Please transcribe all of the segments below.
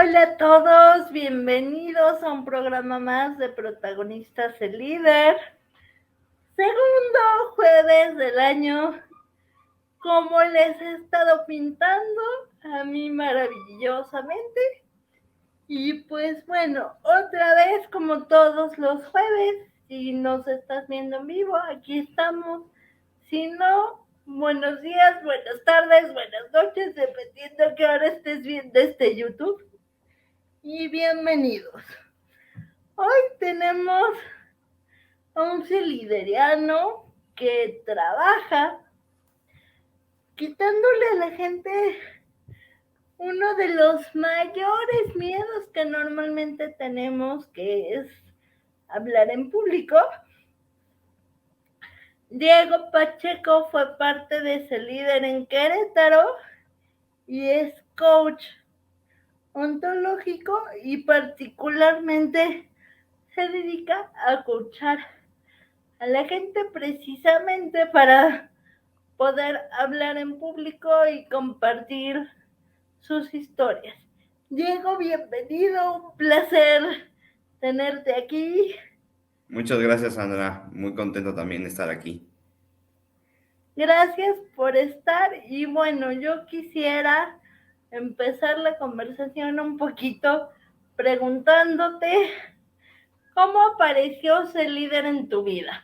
Hola a todos, bienvenidos a un programa más de Protagonistas el Líder. Segundo jueves del año, como les he estado pintando, a mí maravillosamente. Y pues bueno, otra vez como todos los jueves, si nos estás viendo en vivo, aquí estamos. Si no, buenos días, buenas tardes, buenas noches, dependiendo a qué hora estés viendo este YouTube. Y bienvenidos. Hoy tenemos a un lideriano que trabaja quitándole a la gente uno de los mayores miedos que normalmente tenemos, que es hablar en público. Diego Pacheco fue parte de ese líder en Querétaro y es coach ontológico y particularmente se dedica a coachar a la gente precisamente para poder hablar en público y compartir sus historias. Diego, bienvenido, un placer tenerte aquí. Muchas gracias, Sandra. Muy contento también de estar aquí. Gracias por estar y bueno, yo quisiera empezar la conversación un poquito preguntándote cómo apareció ser líder en tu vida.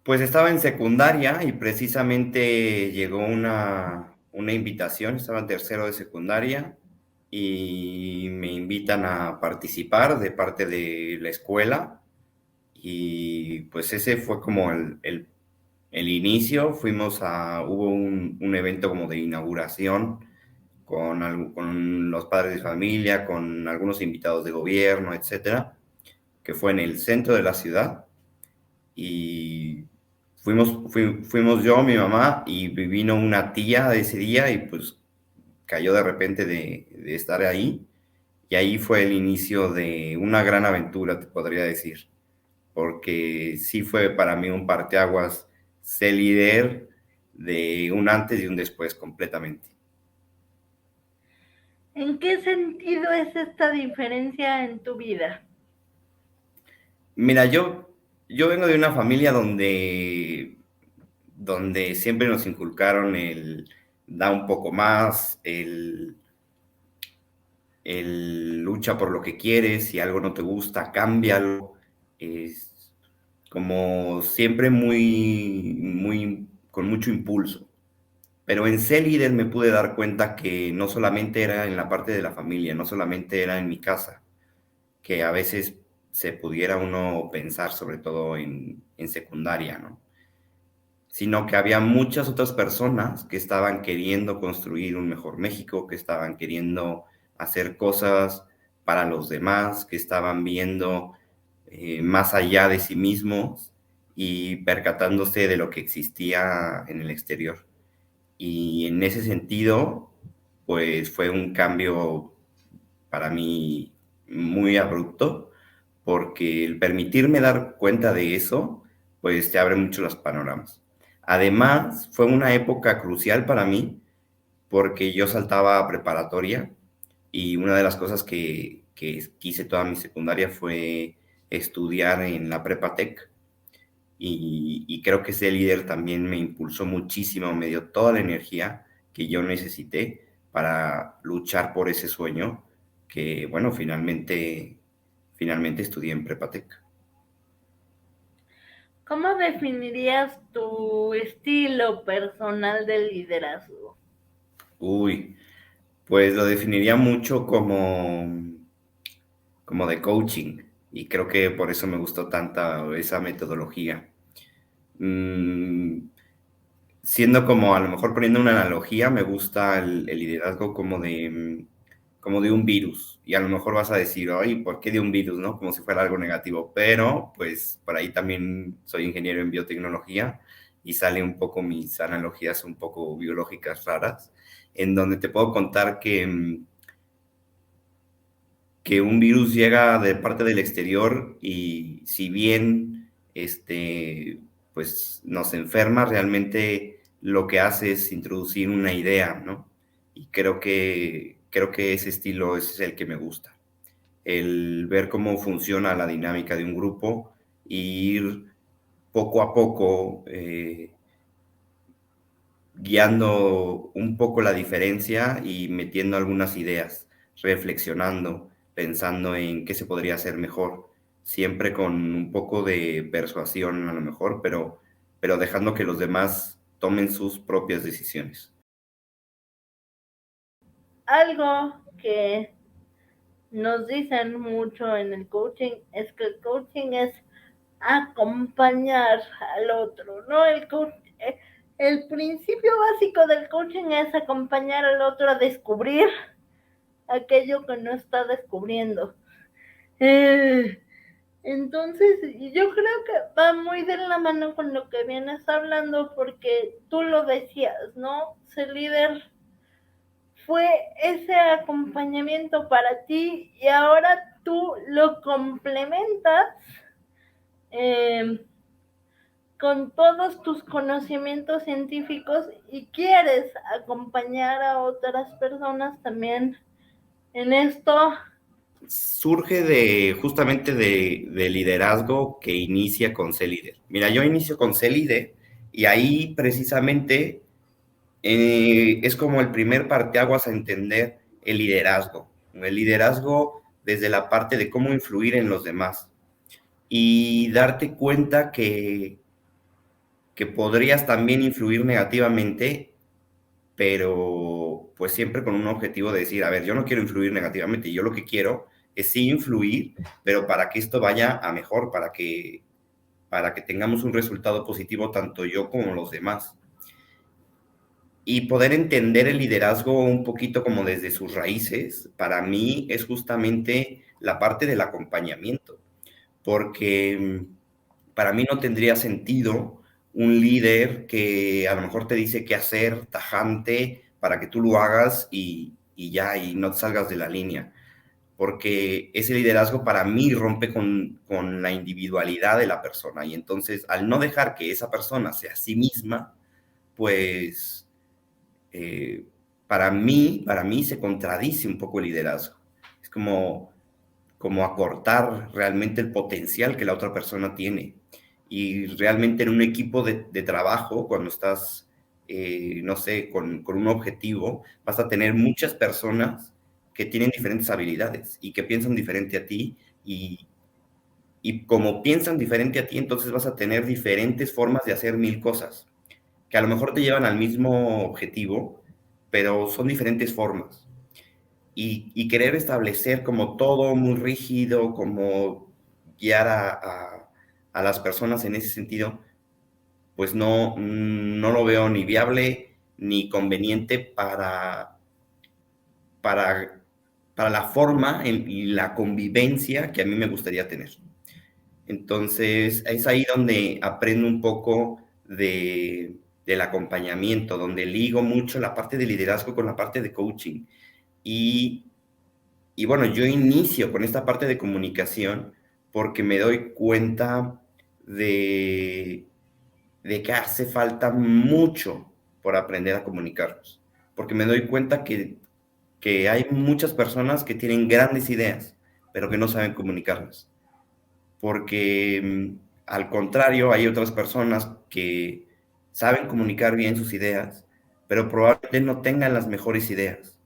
Pues estaba en secundaria y precisamente llegó una invitación, estaba en tercero de secundaria y me invitan a participar de parte de la escuela y pues ese fue como el inicio. Hubo un evento como de inauguración con los padres de familia, con algunos invitados de gobierno, etcétera, que fue en el centro de la ciudad. Y fuimos yo, mi mamá, y vino una tía de ese día y pues cayó de repente de estar ahí. Y ahí fue el inicio de una gran aventura, te podría decir, porque sí fue para mí un parteaguas ser líder de un antes y un después completamente. ¿En qué sentido es esta diferencia en tu vida? Mira, yo vengo de una familia donde siempre nos inculcaron el da un poco más, el lucha por lo que quieres, si algo no te gusta, cámbialo. Es como siempre con mucho impulso. Pero en ser líder me pude dar cuenta que no solamente era en la parte de la familia, no solamente era en mi casa, que a veces se pudiera uno pensar, sobre todo en secundaria, ¿no? Sino que había muchas otras personas que estaban queriendo construir un mejor México, que estaban queriendo hacer cosas para los demás, que estaban viendo más allá de sí mismos y percatándose de lo que existía en el exterior. Y en ese sentido, pues fue un cambio para mí muy abrupto, porque el permitirme dar cuenta de eso, pues te abre mucho los panoramas. Además, fue una época crucial para mí, porque yo saltaba a preparatoria y una de las cosas que quise toda mi secundaria fue estudiar en la Prepatec y creo que ese líder también me impulsó muchísimo, me dio toda la energía que yo necesité para luchar por ese sueño que, bueno, finalmente estudié en Prepatec. ¿Cómo definirías tu estilo personal de liderazgo? Uy, pues lo definiría mucho como de coaching y creo que por eso me gustó tanta esa metodología. Mm, Siendo como, a lo mejor poniendo una analogía, me gusta el liderazgo como de un virus. Y a lo mejor vas a decir, ay, ¿por qué de un virus, no? Como si fuera algo negativo. Pero, pues, por ahí también soy ingeniero en biotecnología y salen un poco mis analogías un poco biológicas raras, en donde te puedo contar que un virus llega de parte del exterior y si bien pues nos enferma, realmente lo que hace es introducir una idea, ¿no? Y creo que ese estilo es el que me gusta. el ver cómo funciona la dinámica de un grupo e ir poco a poco guiando un poco la diferencia y metiendo algunas ideas, reflexionando, pensando en qué se podría hacer mejor, siempre con un poco de persuasión a lo mejor, pero dejando que los demás tomen sus propias decisiones. Algo que nos dicen mucho en el coaching es que el coaching es acompañar al otro, ¿no? El principio básico del coaching es acompañar al otro a descubrir aquello que no está descubriendo. Entonces, yo creo que va muy de la mano con lo que vienes hablando, porque tú lo decías, ¿no? Ser líder fue ese acompañamiento para ti y ahora tú lo complementas eh, con todos tus conocimientos científicos y quieres acompañar a otras personas también en esto. Surge justamente de liderazgo que inicia con Sé Líder. Mira, yo inicio con Sé Líder y ahí precisamente es como el primer parteaguas a entender el liderazgo. El liderazgo desde la parte de cómo influir en los demás y darte cuenta que podrías también influir negativamente, pero pues siempre con un objetivo de decir, a ver, yo no quiero influir negativamente, yo lo que quiero es sí influir, pero para que esto vaya a mejor, para que tengamos un resultado positivo tanto yo como los demás. Y poder entender el liderazgo un poquito como desde sus raíces, para mí es justamente la parte del acompañamiento, porque para mí no tendría sentido un líder que a lo mejor te dice qué hacer, tajante, para que tú lo hagas y ya, y no te salgas de la línea, porque ese liderazgo para mí rompe con la individualidad de la persona, y entonces al no dejar que esa persona sea sí misma, pues eh, para mí se contradice un poco el liderazgo. Es como acortar realmente el potencial que la otra persona tiene. Y realmente en un equipo de trabajo, cuando estás, no sé, con un objetivo, vas a tener muchas personas que tienen diferentes habilidades y que piensan diferente a ti y como piensan diferente a ti, entonces vas a tener diferentes formas de hacer mil cosas que a lo mejor te llevan al mismo objetivo, pero son diferentes formas. Y querer establecer como todo muy rígido, como guiar a las personas en ese sentido, pues no lo veo ni viable ni conveniente para, para la forma y la convivencia que a mí me gustaría tener. Entonces, es ahí donde aprendo un poco del acompañamiento, donde ligo mucho la parte de liderazgo con la parte de coaching. Y, y bueno, yo inicio con esta parte de comunicación porque me doy cuenta de, de que hace falta mucho por aprender a comunicarnos. Porque me doy cuenta que hay muchas personas que tienen grandes ideas, pero que no saben comunicarlas porque al contrario, hay otras personas que saben comunicar bien sus ideas, pero probablemente no tengan las mejores ideas.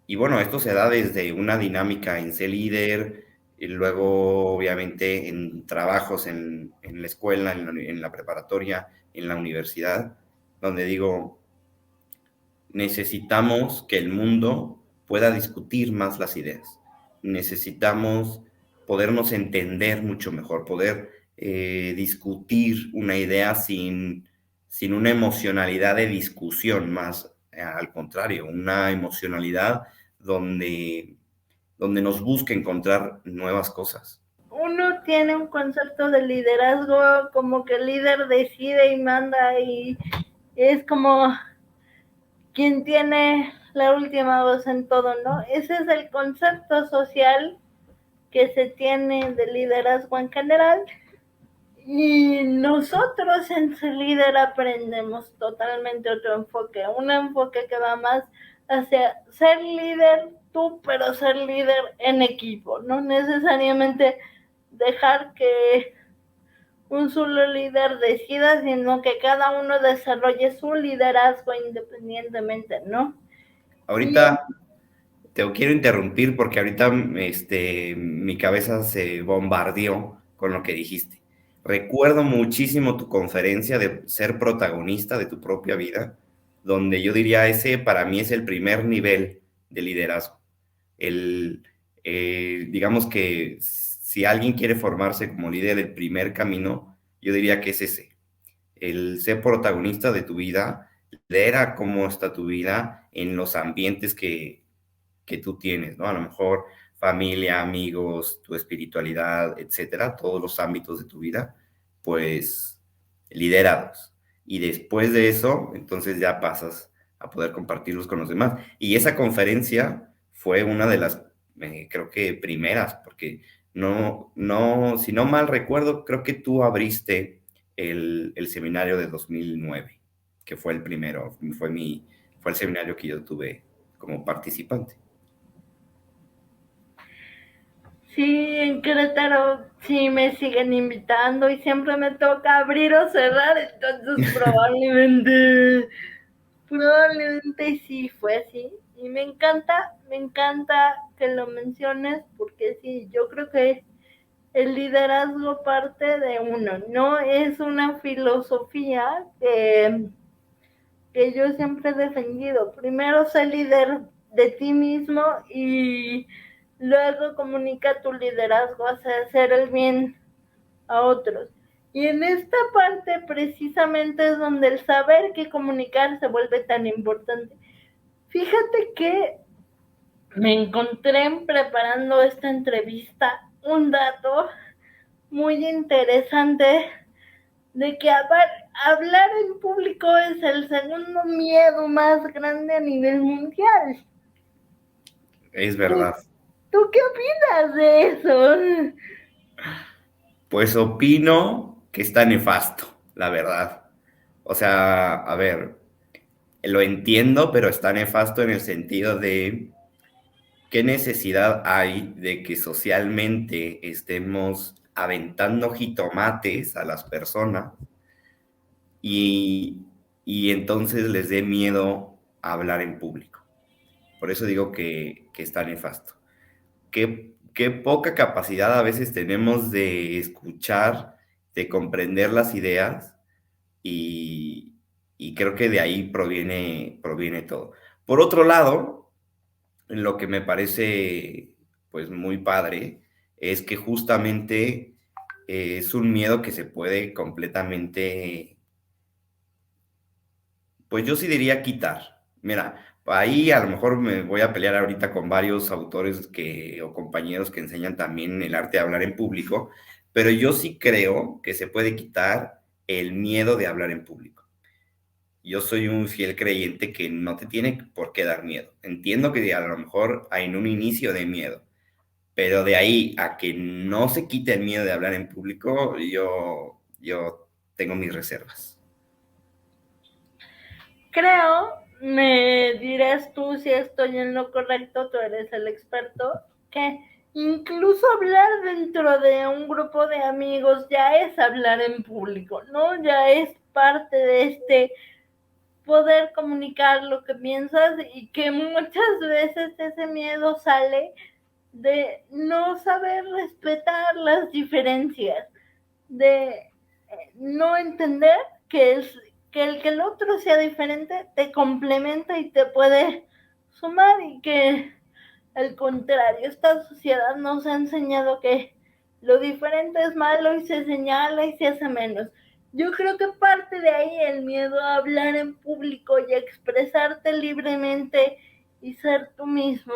Y bueno, esto se da desde una dinámica en ser líder, y luego obviamente en trabajos en la escuela, en la preparatoria, en la universidad, donde digo, necesitamos que el mundo pueda discutir más las ideas. Necesitamos podernos entender mucho mejor, poder discutir una idea sin una emocionalidad de discusión, más al contrario, una emocionalidad donde nos busque encontrar nuevas cosas. Uno tiene un concepto de liderazgo como que el líder decide y manda y es como quien tiene la última voz en todo, ¿no? Ese es el concepto social que se tiene de liderazgo en general. Y nosotros en Ser Líder aprendemos totalmente otro enfoque, un enfoque que va más hacia ser líder tú, pero ser líder en equipo, no necesariamente dejar que un solo líder decida, sino que cada uno desarrolle su liderazgo independientemente, ¿no? Y Ahorita te quiero interrumpir porque ahorita mi cabeza se bombardeó con lo que dijiste. Recuerdo muchísimo tu conferencia de ser protagonista de tu propia vida, donde yo diría ese para mí es el primer nivel de liderazgo. Digamos que si alguien quiere formarse como líder, el primer camino, yo diría que es ese, el ser protagonista de tu vida, lidera cómo está tu vida en los ambientes que tú tienes, ¿no? A lo mejor familia, amigos, tu espiritualidad, etcétera, todos los ámbitos de tu vida, pues liderados. Y después de eso, entonces ya pasas a poder compartirlos con los demás. Y esa conferencia fue una de las, creo que primeras, porque si no mal recuerdo, creo que tú abriste el seminario de 2009, que fue el primero, fue el seminario que yo tuve como participante. sí, en Querétaro sí me siguen invitando y siempre me toca abrir o cerrar, entonces probablemente sí fue así. Y me encanta que lo menciones porque sí, yo creo que el liderazgo parte de uno, no es una filosofía que yo siempre he defendido. Primero sé líder de ti mismo y luego comunica tu liderazgo hacia hacer el bien a otros. Y en esta parte precisamente es donde el saber qué comunicar se vuelve tan importante. Fíjate que me encontré preparando esta entrevista un dato muy interesante de que hablar en público es el segundo miedo más grande a nivel mundial. Es ¿Tú, verdad. ¿Tú qué opinas de eso? Pues opino que está nefasto, la verdad. O sea, a ver, lo entiendo, pero está nefasto en el sentido de qué necesidad hay de que socialmente estemos aventando jitomates a las personas y, y entonces les dé miedo hablar en público. Por eso digo que está nefasto. Qué poca capacidad a veces tenemos de escuchar, de comprender las ideas y, y creo que de ahí proviene todo. Por otro lado, lo que me parece pues muy padre es que justamente es un miedo que se puede completamente, pues yo sí diría quitar. Mira, ahí a lo mejor me voy a pelear ahorita con varios autores o compañeros que enseñan también el arte de hablar en público, pero yo sí creo que se puede quitar el miedo de hablar en público. Yo soy un fiel creyente que no te tiene por qué dar miedo. Entiendo que a lo mejor hay en un inicio de miedo, pero de ahí a que no se quite el miedo de hablar en público, yo tengo mis reservas. Creo, me dirás tú si estoy en lo correcto, tú eres el experto, que incluso hablar dentro de un grupo de amigos ya es hablar en público, ¿no? Ya es parte de este poder comunicar lo que piensas y que muchas veces ese miedo sale de no saber respetar las diferencias, de no entender que, que el otro sea diferente te complementa y te puede sumar y que al contrario, esta sociedad nos ha enseñado que lo diferente es malo y se señala y se hace menos. Yo creo que parte de ahí el miedo a hablar en público y a expresarte libremente y ser tú mismo.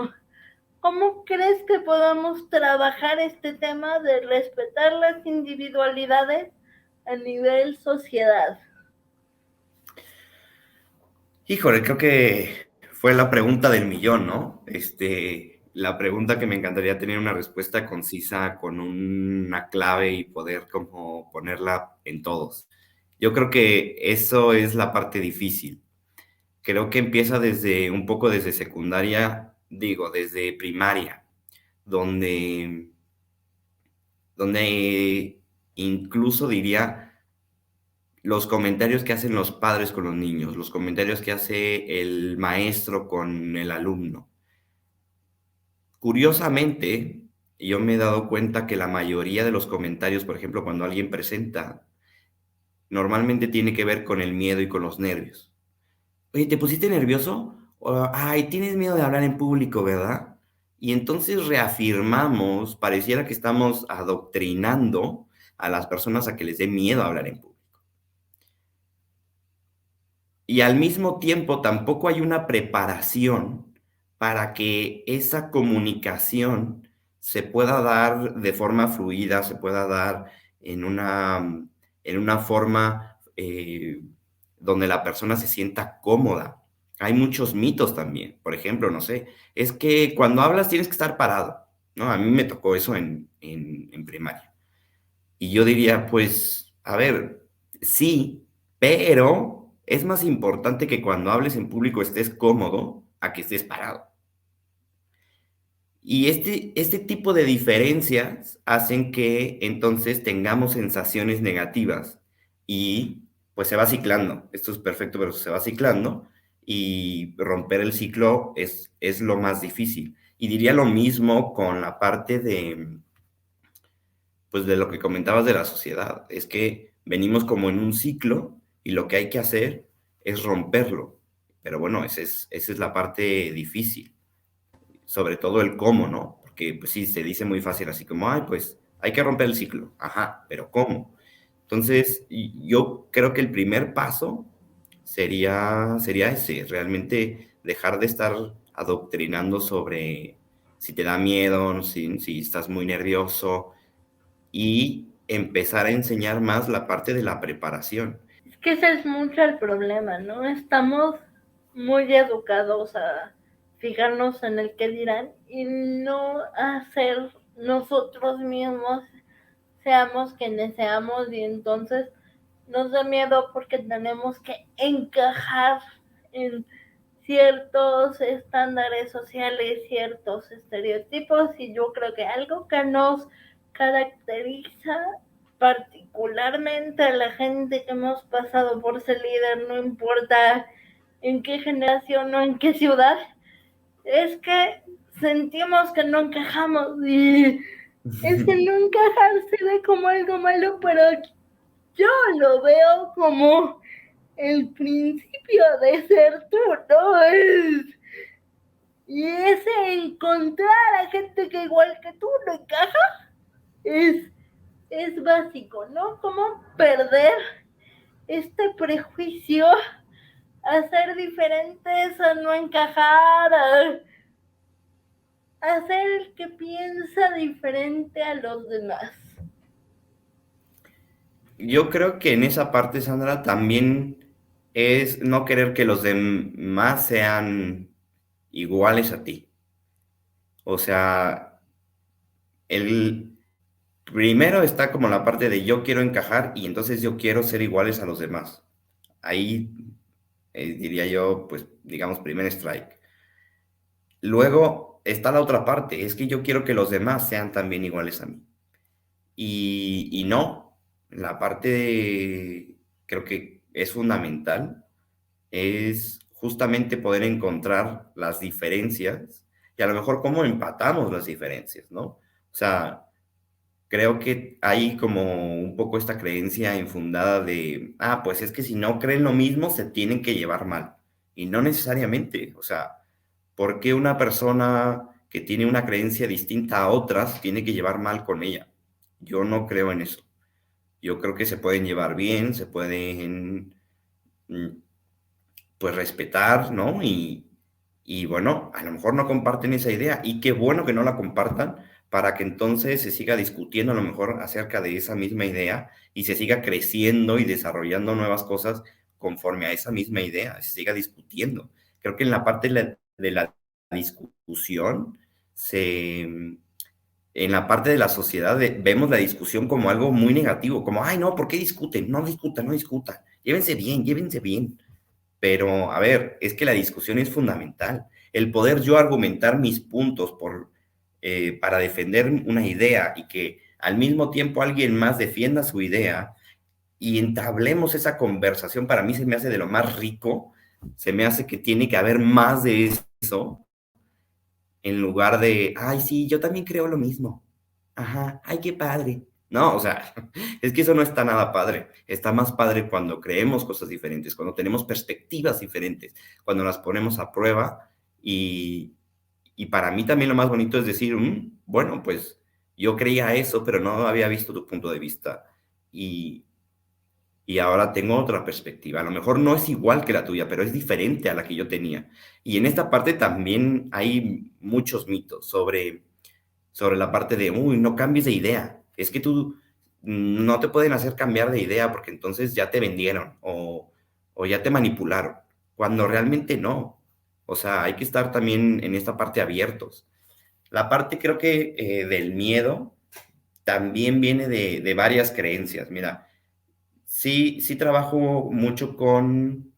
¿Cómo crees que podamos trabajar este tema de respetar las individualidades a nivel sociedad? Híjole, creo que fue la pregunta del millón, ¿no? La pregunta que me encantaría tener una respuesta concisa con una clave y poder como ponerla en todos. Yo creo que eso es la parte difícil. Creo que empieza desde un poco desde secundaria digo, desde primaria, donde, donde incluso diría los comentarios que hacen los padres con los niños, los comentarios que hace el maestro con el alumno. Curiosamente, yo me he dado cuenta que la mayoría de los comentarios, por ejemplo, cuando alguien presenta, normalmente tiene que ver con el miedo y con los nervios. Oye, ¿te pusiste nervioso? Ay, tienes miedo de hablar en público, ¿verdad? Y entonces reafirmamos, pareciera que estamos adoctrinando a las personas a que les dé miedo hablar en público. Y al mismo tiempo tampoco hay una preparación para que esa comunicación se pueda dar de forma fluida, se pueda dar en una forma donde la persona se sienta cómoda. Hay muchos mitos también. Por ejemplo, no sé, es que cuando hablas tienes que estar parado, ¿no? A mí me tocó eso en primaria. Y yo diría, pues, a ver, sí, pero es más importante que cuando hables en público estés cómodo a que estés parado. Y este tipo de diferencias hacen que entonces tengamos sensaciones negativas y pues se va ciclando. Esto es perfecto, pero se va ciclando y romper el ciclo es lo más difícil. Y diría lo mismo con la parte de, pues de lo que comentabas de la sociedad, es que venimos como en un ciclo y lo que hay que hacer es romperlo. Pero bueno, esa es la parte difícil, sobre todo el cómo, ¿no? Porque pues sí, se dice muy fácil así como, ay, pues hay que romper el ciclo. Ajá, pero ¿cómo? Entonces, yo creo que el primer paso sería ese, realmente dejar de estar adoctrinando sobre si te da miedo, si estás muy nervioso, y empezar a enseñar más la parte de la preparación. Es que ese es mucho el problema, ¿no? Estamos muy educados a fijarnos en el que dirán y no hacer nosotros mismos seamos quienes seamos y entonces nos da miedo porque tenemos que encajar en ciertos estándares sociales, ciertos estereotipos y yo creo que algo que nos caracteriza particularmente a la gente que hemos pasado por ser líder, no importa en qué generación o en qué ciudad, es que sentimos que no encajamos y es que no encajar se ve como algo malo, pero yo lo veo como el principio de ser tú, ¿no? Y ese encontrar a gente que igual que tú no encaja es, es básico, ¿no? Como perder este prejuicio a ser diferentes, a no encajar, a ser el que piensa diferente a los demás. Yo creo que en esa parte, Sandra, también es no querer que los demás sean iguales a ti. O sea, el primero está como la parte de yo quiero encajar y entonces yo quiero ser iguales a los demás. Ahí diría yo, pues digamos, primer strike. Luego está la otra parte, es que yo quiero que los demás sean también iguales a mí. Y no, la parte creo que es fundamental, es justamente poder encontrar las diferencias y a lo mejor cómo empatamos las diferencias, ¿no? O sea, creo que hay como un poco esta creencia infundada de, ah, pues es que si no creen lo mismo se tienen que llevar mal. Y no necesariamente, o sea, ¿por qué una persona que tiene una creencia distinta a otras tiene que llevar mal con ella? Yo no creo en eso. Yo creo que se pueden llevar bien, se pueden mm, pues respetar, ¿no? Y bueno, a lo mejor no comparten esa idea y qué bueno que no la compartan para que entonces se siga discutiendo a lo mejor acerca de esa misma idea y se siga creciendo y desarrollando nuevas cosas conforme a esa misma idea, se siga discutiendo. Creo que en la parte de la discusión, en la parte de la sociedad vemos la discusión como algo muy negativo, como, ay, no, ¿por qué discuten? No discutan, no discutan. Llévense bien, llévense bien. Pero, a ver, es que la discusión es fundamental. el poder yo argumentar mis puntos para defender una idea y que al mismo tiempo alguien más defienda su idea y entablemos esa conversación, para mí se me hace de lo más rico, se me hace que tiene que haber más de eso en lugar de, ay, sí, yo también creo lo mismo. Ajá, ay, qué padre. No, o sea, es que eso no está nada padre. Está más padre cuando creemos cosas diferentes, cuando tenemos perspectivas diferentes, cuando las ponemos a prueba. Y para mí también lo más bonito es decir, bueno, pues yo creía eso, pero no había visto tu punto de vista. Y, y ahora tengo otra perspectiva. A lo mejor no es igual que la tuya, pero es diferente a la que yo tenía. Y en esta parte también hay muchos mitos sobre la parte de, uy, no cambies de idea. Es que tú no te pueden hacer cambiar de idea porque entonces ya te vendieron o ya te manipularon, cuando realmente no. O sea, hay que estar también en esta parte abiertos. La parte creo que del miedo también viene de varias creencias. Mira, sí, sí trabajo mucho con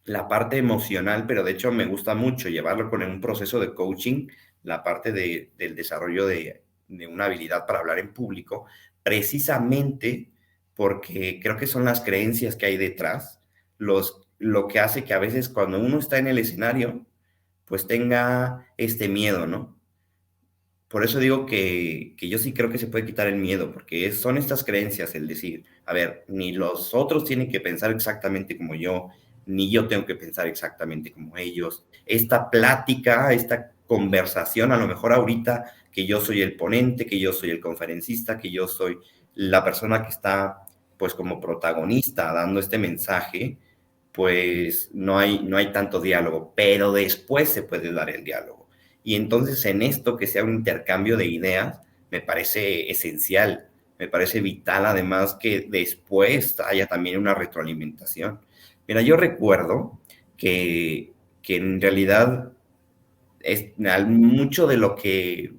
la parte emocional, pero de hecho me gusta mucho llevarlo con un proceso de coaching, la parte del desarrollo de una habilidad para hablar en público, precisamente porque creo que son las creencias que hay detrás, lo que hace que a veces cuando uno está en el escenario, pues tenga este miedo, ¿no? Por eso digo que yo sí creo que se puede quitar el miedo, porque son estas creencias, el decir, a ver, ni los otros tienen que pensar exactamente como yo, ni yo tengo que pensar exactamente como ellos. Esta plática, esta conversación, a lo mejor ahorita que yo soy el ponente, que yo soy el conferencista, que yo soy la persona que está pues como protagonista dando este mensaje, pues no hay tanto diálogo, pero después se puede dar el diálogo. Y entonces en esto que sea un intercambio de ideas, me parece esencial, me parece vital además que después haya también una retroalimentación. Mira, yo recuerdo que en realidad mucho de lo que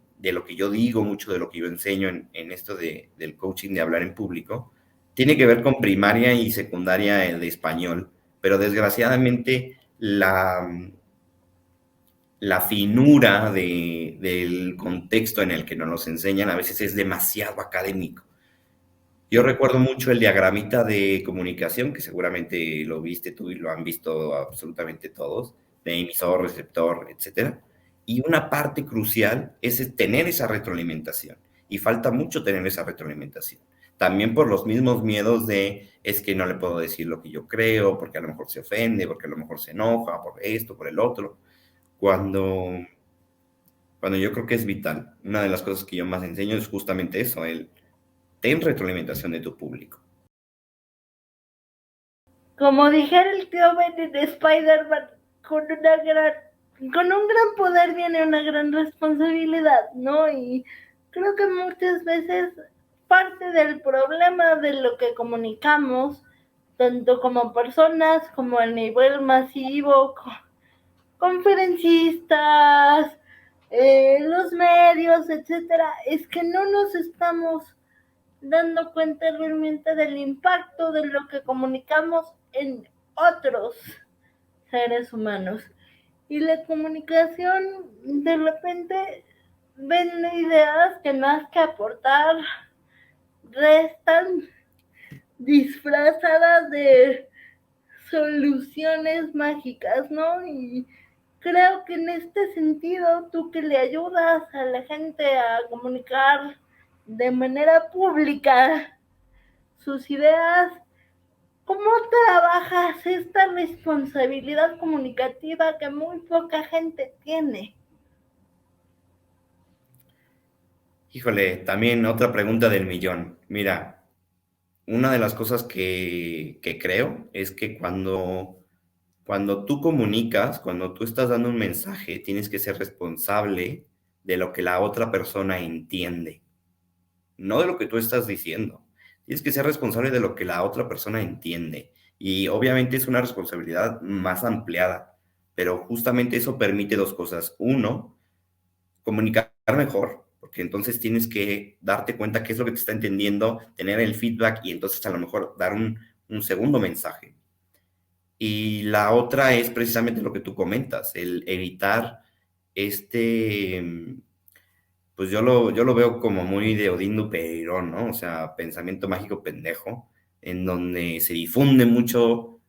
yo digo, mucho de lo que yo enseño en esto del coaching de hablar en público, tiene que ver con primaria y secundaria de español, pero desgraciadamente la finura del contexto en el que nos los enseñan a veces es demasiado académico. Yo recuerdo mucho el diagramita de comunicación, que seguramente lo viste tú y lo han visto absolutamente todos, de emisor, receptor, etcétera. Y una parte crucial es tener esa retroalimentación. Y falta mucho tener esa retroalimentación. También por los mismos miedos de, es que no le puedo decir lo que yo creo, porque a lo mejor se ofende, porque a lo mejor se enoja, por esto, por el otro. Cuando, cuando yo creo que es vital. Una de las cosas que yo más enseño es justamente eso, el ten retroalimentación de tu público. Como dijera el tío Ben de Spider-Man, con un gran poder viene una gran responsabilidad, ¿no? Y creo que muchas veces parte del problema de lo que comunicamos, tanto como personas, como a nivel masivo, conferencistas, los medios, etcétera, es que no nos estamos dando cuenta realmente del impacto de lo que comunicamos en otros seres humanos. Y la comunicación de repente ven ideas que más que aportar restan disfrazadas de soluciones mágicas, ¿no? Y creo que en este sentido, tú que le ayudas a la gente a comunicar de manera pública sus ideas, ¿cómo trabajas esta responsabilidad comunicativa que muy poca gente tiene? Híjole, también otra pregunta del millón. Mira, una de las cosas que creo es que cuando tú comunicas, cuando tú estás dando un mensaje, tienes que ser responsable de lo que la otra persona entiende, no de lo que tú estás diciendo. Tienes que ser responsable de lo que la otra persona entiende. Y obviamente es una responsabilidad más ampliada, pero justamente eso permite dos cosas. Uno, comunicar mejor, porque entonces tienes que darte cuenta qué es lo que te está entendiendo, tener el feedback y entonces a lo mejor dar un segundo mensaje. Y la otra es precisamente lo que tú comentas, el evitar pues yo lo veo como muy de Odín Dupeirón, ¿no? O sea, pensamiento mágico pendejo, en donde se difunden mucho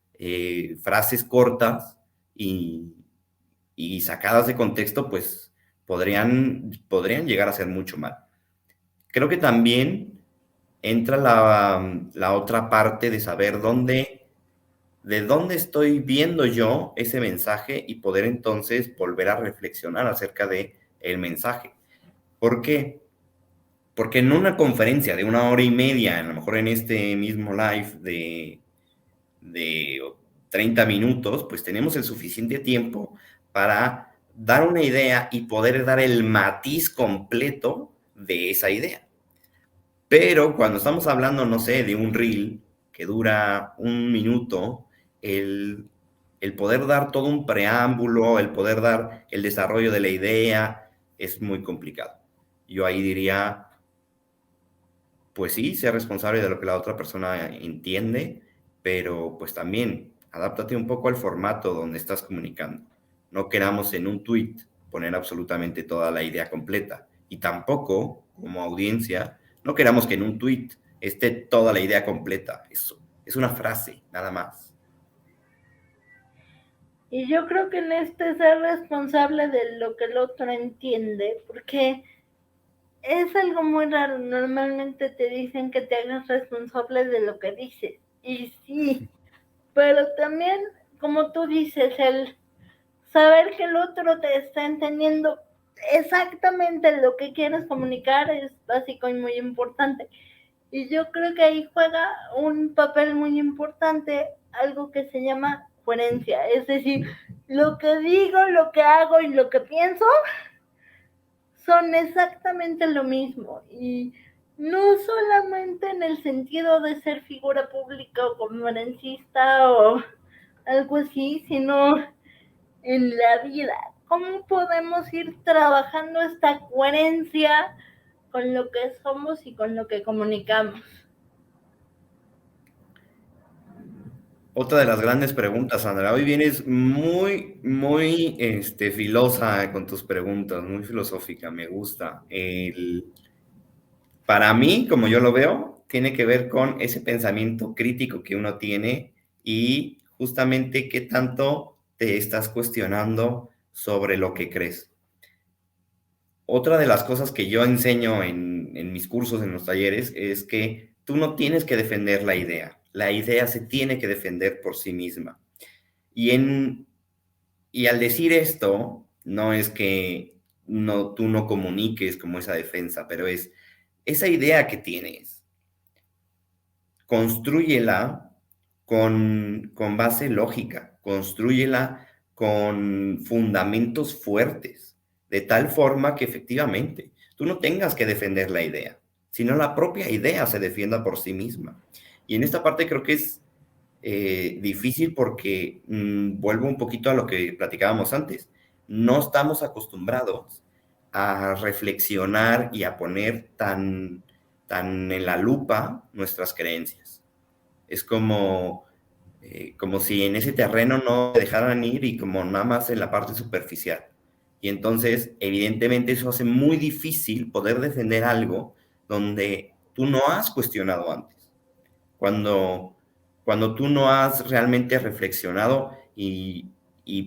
frases cortas y, y sacadas de contexto, pues podrían llegar a ser mucho mal. Creo que también entra la otra parte de saber de dónde estoy viendo yo ese mensaje y poder entonces volver a reflexionar acerca de el mensaje. ¿Por qué? Porque en una conferencia de 1 hora y media, a lo mejor en este mismo live de 30 minutos, pues tenemos el suficiente tiempo para dar una idea y poder dar el matiz completo de esa idea. Pero cuando estamos hablando, no sé, de un reel que dura 1 minuto, el, el poder dar todo un preámbulo, el poder dar el desarrollo de la idea, es muy complicado. Yo ahí diría, pues sí, ser responsable de lo que la otra persona entiende, pero pues también adáptate un poco al formato donde estás comunicando. No queramos en un tweet poner absolutamente toda la idea completa y tampoco, como audiencia, no queramos que en un tweet esté toda la idea completa. Eso es una frase, nada más. Y yo creo que en este ser responsable de lo que el otro entiende, porque es algo muy raro. Normalmente te dicen que te hagas responsable de lo que dices. Y sí, pero también, como tú dices, el saber que el otro te está entendiendo exactamente lo que quieres comunicar es básico y muy importante. Y yo creo que ahí juega un papel muy importante algo que se llama coherencia. Es decir, lo que digo, lo que hago y lo que pienso son exactamente lo mismo. Y no solamente en el sentido de ser figura pública o conferencista o algo así, sino en la vida. ¿Cómo podemos ir trabajando esta coherencia con lo que somos y con lo que comunicamos? Otra de las grandes preguntas, Sandra. Hoy vienes muy, muy filosa con tus preguntas, muy filosófica, me gusta. Para mí, como yo lo veo, tiene que ver con ese pensamiento crítico que uno tiene y justamente qué tanto te estás cuestionando sobre lo que crees. Otra de las cosas que yo enseño en mis cursos, en los talleres, es que tú no tienes que defender la idea se tiene que defender por sí misma. Y, y al decir esto, no es que tú no comuniques como esa defensa, pero es esa idea que tienes, constrúyela con base lógica, constrúyela con fundamentos fuertes, de tal forma que efectivamente tú no tengas que defender la idea, sino la propia idea se defienda por sí misma. Y en esta parte creo que es difícil porque vuelvo un poquito a lo que platicábamos antes. No estamos acostumbrados a reflexionar y a poner tan en la lupa nuestras creencias. Es como si en ese terreno no te dejaran ir y como nada más en la parte superficial. Y entonces, evidentemente, eso hace muy difícil poder defender algo donde tú no has cuestionado antes. Cuando, cuando tú no has realmente reflexionado y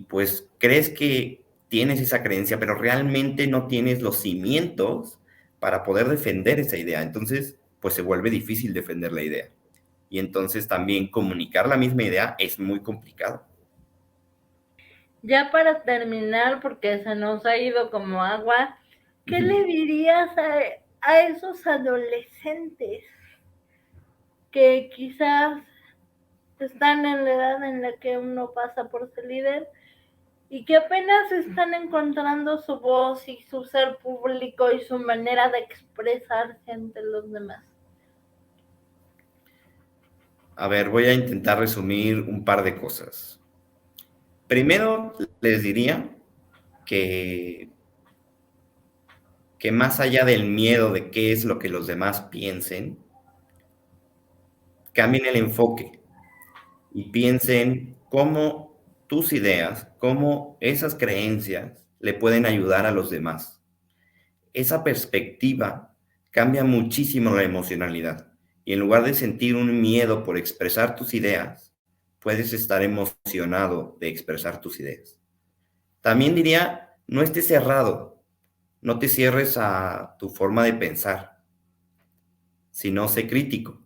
pues crees que tienes esa creencia, pero realmente no tienes los cimientos para poder defender esa idea. Entonces, pues se vuelve difícil defender la idea. Y entonces también comunicar la misma idea es muy complicado. Ya para terminar, porque se nos ha ido como agua, ¿qué Ujú. le dirías a esos adolescentes que quizás están en la edad en la que uno pasa por ser líder y que apenas están encontrando su voz y su ser público y su manera de expresarse ante los demás? A ver, voy a intentar resumir un par de cosas. Primero, les diría que, que más allá del miedo de qué es lo que los demás piensen, cambien el enfoque y piensen cómo tus ideas, cómo esas creencias le pueden ayudar a los demás. Esa perspectiva cambia muchísimo la emocionalidad y en lugar de sentir un miedo por expresar tus ideas, puedes estar emocionado de expresar tus ideas. También diría, no estés cerrado, no te cierres a tu forma de pensar, sino sé crítico,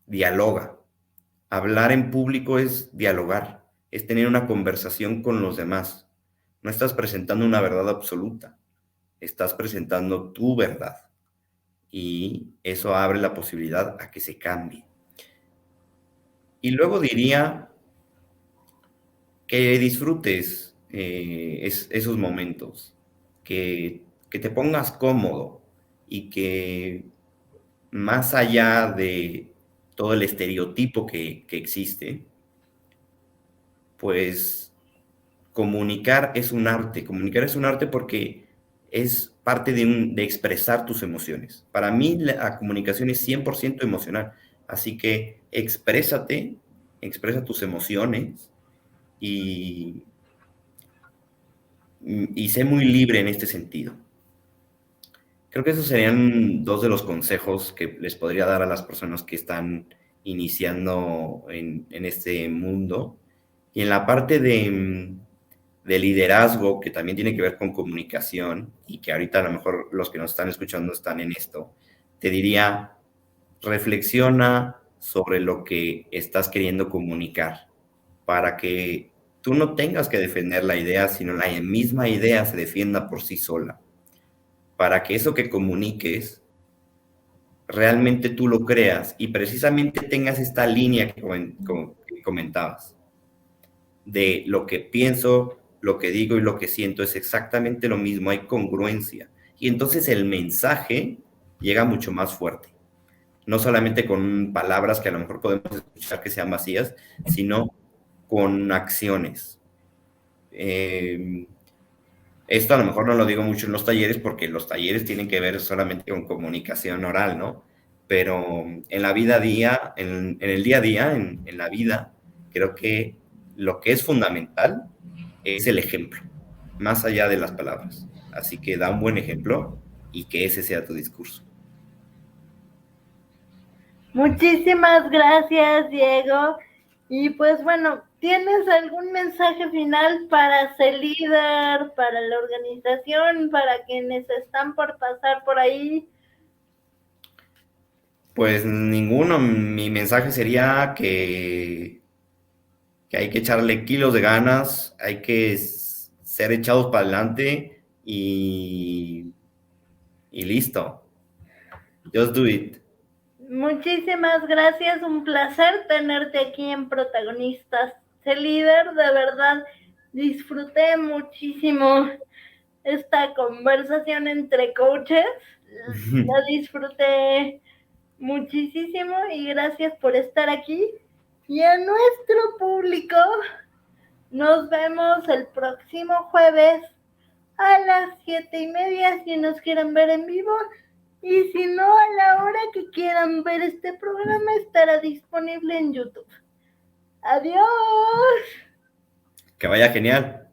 dialoga. Hablar en público es dialogar, es tener una conversación con los demás. No estás presentando una verdad absoluta, estás presentando tu verdad. Y eso abre la posibilidad a que se cambie. Y luego diría que disfrutes esos momentos, que te pongas cómodo y que más allá de todo el estereotipo que existe, pues comunicar es un arte porque es parte de expresar tus emociones. Para mí la comunicación es 100% emocional, así que exprésate, expresa tus emociones y, y sé muy libre en este sentido. Creo que esos serían dos de los consejos que les podría dar a las personas que están iniciando en este mundo. Y en la parte de liderazgo, que también tiene que ver con comunicación, y que ahorita a lo mejor los que nos están escuchando están en esto, te diría, reflexiona sobre lo que estás queriendo comunicar, para que tú no tengas que defender la idea, sino la misma idea se defienda por sí sola, para que eso que comuniques realmente tú lo creas y precisamente tengas esta línea que comentabas de lo que pienso, lo que digo y lo que siento es exactamente lo mismo, hay congruencia. Y entonces el mensaje llega mucho más fuerte. No solamente con palabras que a lo mejor podemos escuchar que sean vacías, sino con acciones. Esto a lo mejor no lo digo mucho en los talleres porque los talleres tienen que ver solamente con comunicación oral, ¿no? Pero en la vida a día, en el día a día, en la vida, creo que lo que es fundamental es el ejemplo, más allá de las palabras. Así que da un buen ejemplo y que ese sea tu discurso. Muchísimas gracias, Diego. Y pues bueno, ¿tienes algún mensaje final para ser líder, para la organización, para quienes están por pasar por ahí? Pues ninguno, mi mensaje sería que hay que echarle kilos de ganas, hay que ser echados para adelante y listo. Just do it. Muchísimas gracias, un placer tenerte aquí en Protagonistas. Sé líder, de verdad disfruté muchísimo esta conversación entre coaches, la disfruté muchísimo y gracias por estar aquí. Y a nuestro público, nos vemos el próximo jueves a las 7:30 si nos quieren ver en vivo. Y si no, a la hora que quieran ver este programa estará disponible en YouTube. Adiós. Que vaya genial.